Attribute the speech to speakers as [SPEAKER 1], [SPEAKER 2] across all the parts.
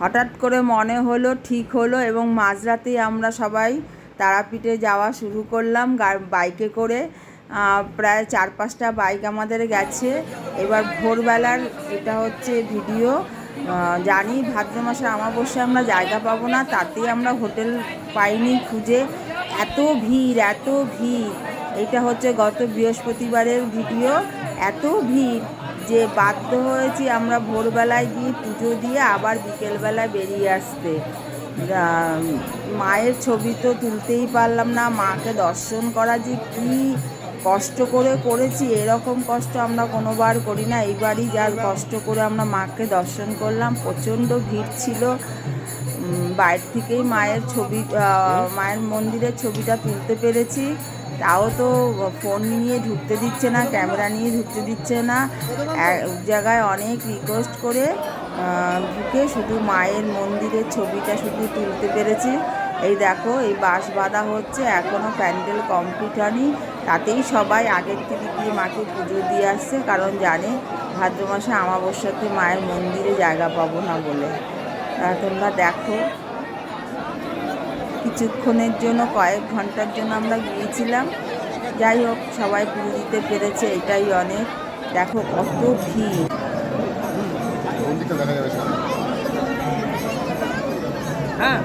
[SPEAKER 1] হঠাৎ করে মনে হলো, ঠিক হলো এবং মাঝরাতেই আমরা সবাই তারাপীঠে যাওয়া শুরু করলাম বাইকে করে। প্রায় 4-5টা বাইক আমাদের গেছে। এবার ভোরবেলার এটা হচ্ছে ভিডিও। জানি ভাদ্র মাসে অমাবস্যায় আমরা জায়গা পাবো না, তাতেই আমরা হোটেল পাইনি খুঁজে। এত ভিড়, এত ভিড়। এটা হচ্ছে গত বৃহস্পতিবারের ভিডিও। এত ভিড় যে বাধ্য হয়েছি আমরা ভোরবেলায় গিয়ে পুজো দিয়ে আবার বিকেলবেলায় বেরিয়ে আসতে। মায়ের ছবি তো তুলতেই পারলাম না। মাকে দর্শন করা যে কী কষ্ট করে করেছি, এরকম কষ্ট আমরা কোনোবার করি না। এইবারই যার কষ্ট করে আমরা মাকে দর্শন করলাম। প্রচণ্ড ভিড় ছিল। বাইরে থেকেই মায়ের মন্দিরের ছবিটা তুলতে পেরেছি। তাও তো ফোন নিয়ে ঢুকতে দিচ্ছে না, ক্যামেরা নিয়ে ঢুকতে দিচ্ছে না। এক জায়গায় অনেক রিকোয়েস্ট করে ঢুকে শুধু মায়ের মন্দিরের ছবিটা শুধু তুলতে পেরেছি। এই দেখো, এই বাঁশ বাঁধা হচ্ছে, এখনও প্যান্ডেল কমপ্লিট হয়নি। তাতেই সবাই আগের থেকে গিয়ে মাকে পুজো দিয়ে আসছে, কারণ জানে ভাদ্র মাসে অমাবস্যাতে মায়ের মন্দিরে জায়গা পাবো না বলে। তোমরা দেখো, কিছুক্ষণের জন্য, কয়েক ঘন্টার জন্য আমরা গিয়েছিলাম। যাই হোক, সবাই পুজো দিতে পেরেছে, এটাই অনেক। দেখো কত ভিড়।
[SPEAKER 2] হ্যাঁ,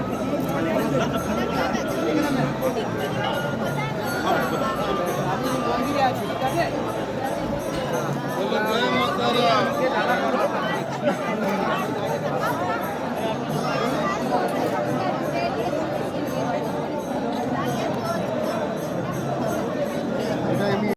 [SPEAKER 2] মন্দিরে আছে, ঠিক আছে।